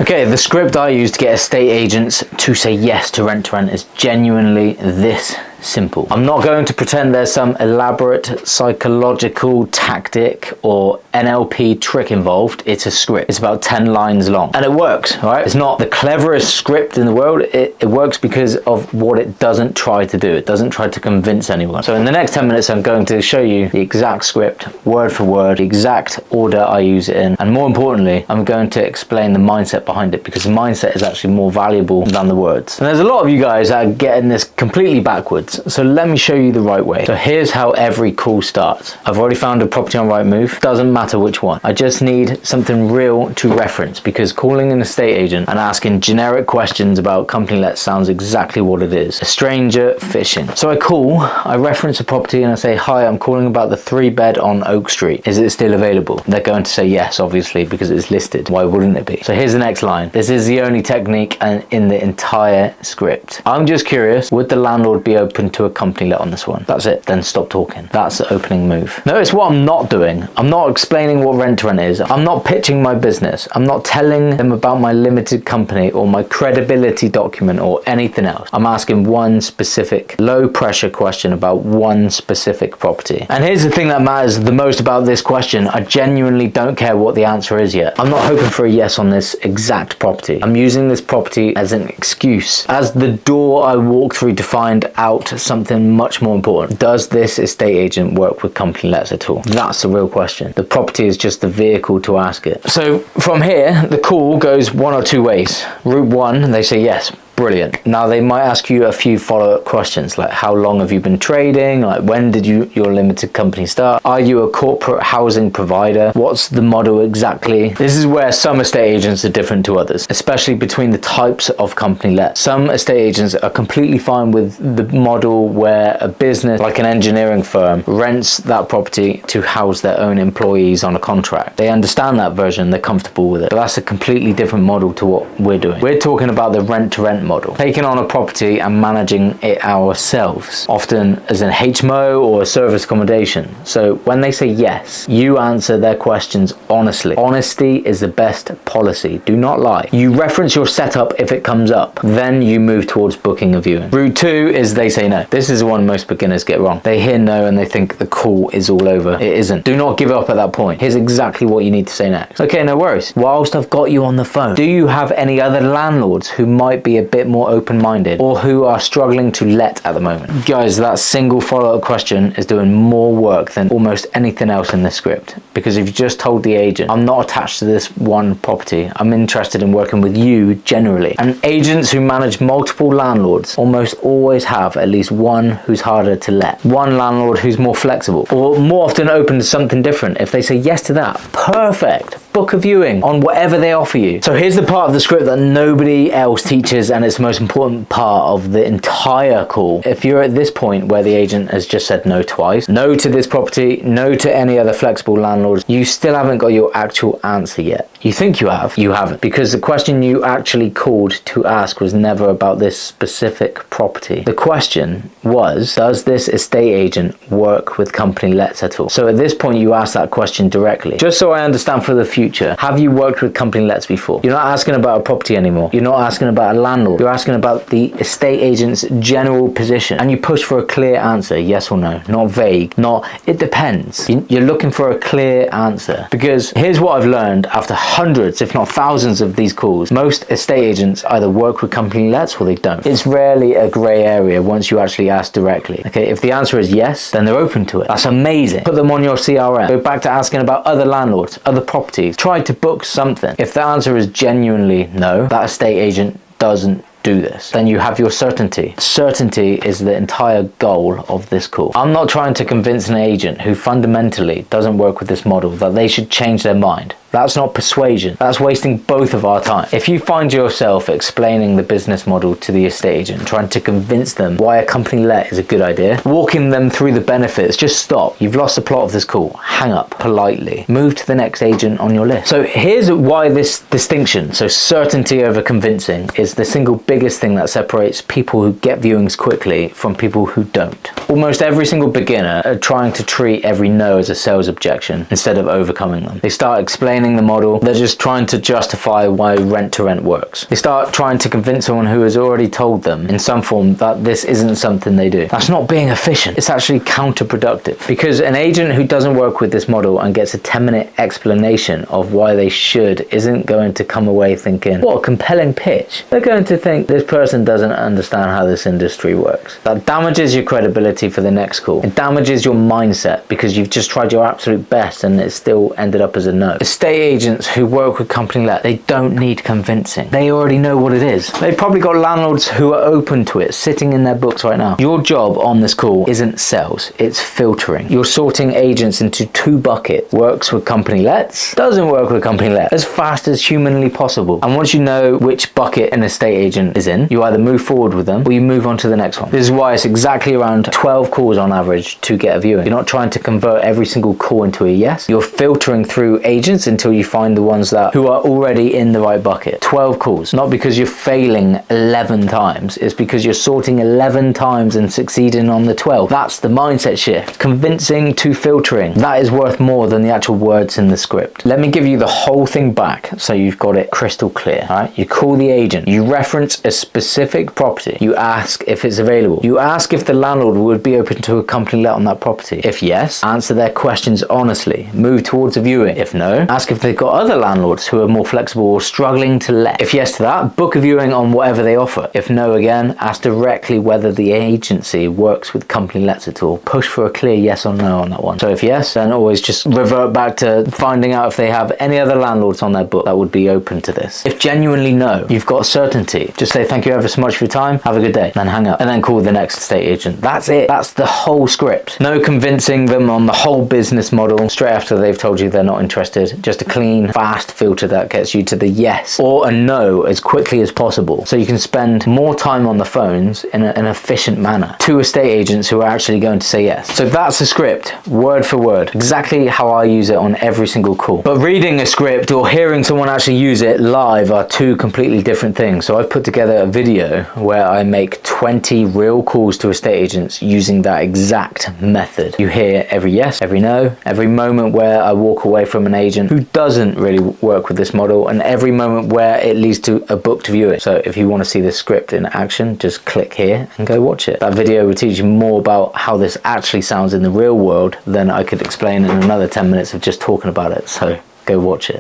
Okay, the script I use to get estate agents to say yes to rent to rent is genuinely this simple. I'm not going to pretend there's some elaborate psychological tactic or NLP trick involved. It's a script. It's about 10 lines long and it works, right? It's not the cleverest script in the world. It works because of what it doesn't try to do. It doesn't try to convince anyone. So in the next 10 minutes, I'm going to show you the exact script, word for word, the exact order I use it in. And more importantly, I'm going to explain the mindset behind it, because the mindset is actually more valuable than the words. And there's a lot of you guys that are getting this completely backwards. So let me show you the right way. So here's how every call starts. I've already found a property on Rightmove. Doesn't matter which one. I just need something real to reference, because calling an estate agent and asking generic questions about company lets sounds exactly what it is. A stranger fishing. So I call, I reference a property and I say, hi, I'm calling about the 3-bed on Oak Street. Is it still available? They're going to say yes, obviously, because it's listed. Why wouldn't it be? So here's the next line. This is the only technique in the entire script. I'm just curious, would the landlord be open to a company let on this one? That's it. Then stop talking. That's the opening move. Notice what I'm not doing. I'm not explaining what rent to rent is. I'm not pitching my business. I'm not telling them about my limited company or my credibility document or anything else. I'm asking one specific low pressure question about one specific property. And here's the thing that matters the most about this question. I genuinely don't care what the answer is yet. I'm not hoping for a yes on this exact property. I'm using this property as an excuse, as the door I walk through to find out something much more important. Does this estate agent work with company lets at all? That's the real question. The property is just the vehicle to ask it. So from here, the call goes one or two ways. Route 1, they say yes. Brilliant. Now they might ask you a few follow-up questions, like how long have you been trading? Like when did your limited company start? Are you a corporate housing provider? What's the model exactly? This is where some estate agents are different to others, especially between the types of company let. Some estate agents are completely fine with the model where a business, like an engineering firm, rents that property to house their own employees on a contract. They understand that version, they're comfortable with it. But that's a completely different model to what we're doing. We're talking about the rent-to-rent model, taking on a property and managing it ourselves, often as an HMO or a service accommodation. So when they say yes, you answer their questions honestly. Honesty is the best policy. Do not lie. You reference your setup if it comes up, then you move towards booking a viewing. Route 2 is they say no. This is the one most beginners get wrong. They hear no and they think the call is all over. It isn't. Do not give up at that point. Here's exactly what you need to say next. Okay, no worries. Whilst I've got you on the phone, do you have any other landlords who might be a bit more open-minded or who are struggling to let at the moment? Guys, that single follow-up question is doing more work than almost anything else in this script, because if you just told the agent, I'm not attached to this one property, I'm interested in working with you generally. And agents who manage multiple landlords almost always have at least one who's harder to let, one landlord who's more flexible or more often open to something different. If they say yes to that, perfect. Book a viewing on whatever they offer you. So here's the part of the script that nobody else teaches, and it's the most important part of the entire call. If you're at this point where the agent has just said no twice, no to this property, no to any other flexible landlords, you still haven't got your actual answer yet. You think you have, you haven't, because the question you actually called to ask was never about this specific property. The question was, does this estate agent work with company lets at all? So at this point you ask that question directly. Just so I understand for the future, have you worked with company lets before? You're not asking about a property anymore. You're not asking about a landlord. You're asking about the estate agent's general position, and you push for a clear answer, yes or no, not vague, not it depends. You're looking for a clear answer, because here's what I've learned after hundreds, if not thousands of these calls. Most estate agents either work with company lets or they don't. It's rarely a grey area once you actually ask directly. Okay, if the answer is yes, then they're open to it. That's amazing. Put them on your CRM. Go back to asking about other landlords, other properties. Try to book something. If the answer is genuinely no, that estate agent doesn't do this, then you have your certainty. Certainty is the entire goal of this call. I'm not trying to convince an agent who fundamentally doesn't work with this model that they should change their mind. That's not persuasion. That's wasting both of our time. If you find yourself explaining the business model to the estate agent, trying to convince them why a company let is a good idea, walking them through the benefits, just stop. You've lost the plot of this call. Hang up politely. Move to the next agent on your list. So here's why this distinction, so certainty over convincing, is the single biggest thing that separates people who get viewings quickly from people who don't. Almost every single beginner are trying to treat every no as a sales objection instead of overcoming them. They start explaining explaining the model. They're just trying to justify why rent to rent works. They start trying to convince someone who has already told them in some form that this isn't something they do. That's not being efficient. It's actually counterproductive, because an agent who doesn't work with this model and gets a 10-minute explanation of why they should isn't going to come away thinking, what a compelling pitch. They're going to think this person doesn't understand how this industry works. That damages your credibility for the next call. It damages your mindset because you've just tried your absolute best and it still ended up as a no. Estate agents who work with company let, they don't need convincing. They already know what it is. They've probably got landlords who are open to it sitting in their books right now. Your job on this call isn't sales, it's filtering. You're sorting agents into two buckets. Works with company lets, doesn't work with company let, as fast as humanly possible. And once you know which bucket an estate agent is in, you either move forward with them or you move on to the next one. This is why it's exactly around 12 calls on average to get a viewing. You're not trying to convert every single call into a yes. You're filtering through agents until you find the ones who are already in the right bucket. 12 calls, not because you're failing 11 times, it's because you're sorting 11 times and succeeding on the 12. That's the mindset shift. Convincing to filtering. That is worth more than the actual words in the script. Let me give you the whole thing back so you've got it crystal clear. All right? You call the agent. You reference a specific property. You ask if it's available. You ask if the landlord would be open to a company let on that property. If yes, answer their questions honestly. Move towards a viewing. If no, ask if they've got other landlords who are more flexible or struggling to let. If yes to that, book a viewing on whatever they offer. If no again, ask directly whether the agency works with company lets at all. Push for a clear yes or no on that one. So if yes, then always just revert back to finding out if they have any other landlords on their book that would be open to this. If genuinely no, you've got certainty. Just say thank you ever so much for your time, have a good day, then hang up, and then call the next estate agent. That's it. That's the whole script. No convincing them on the whole business model straight after they've told you they're not interested. Just a clean, fast filter that gets you to the yes or a no as quickly as possible, so you can spend more time on the phones in an efficient manner to estate agents who are actually going to say yes. So that's the script, word for word, exactly how I use it on every single call. But reading a script or hearing someone actually use it live are two completely different things. So I've put together a video where I make 20 real calls to estate agents using that exact method. You hear every yes, every no, every moment where I walk away from an agent who doesn't really work with this model, and every moment where it leads to a booked viewing. So if you want to see this script in action, just click here and go watch it. That video will teach you more about how this actually sounds in the real world than I could explain in another 10 minutes of just talking about it. So go watch it.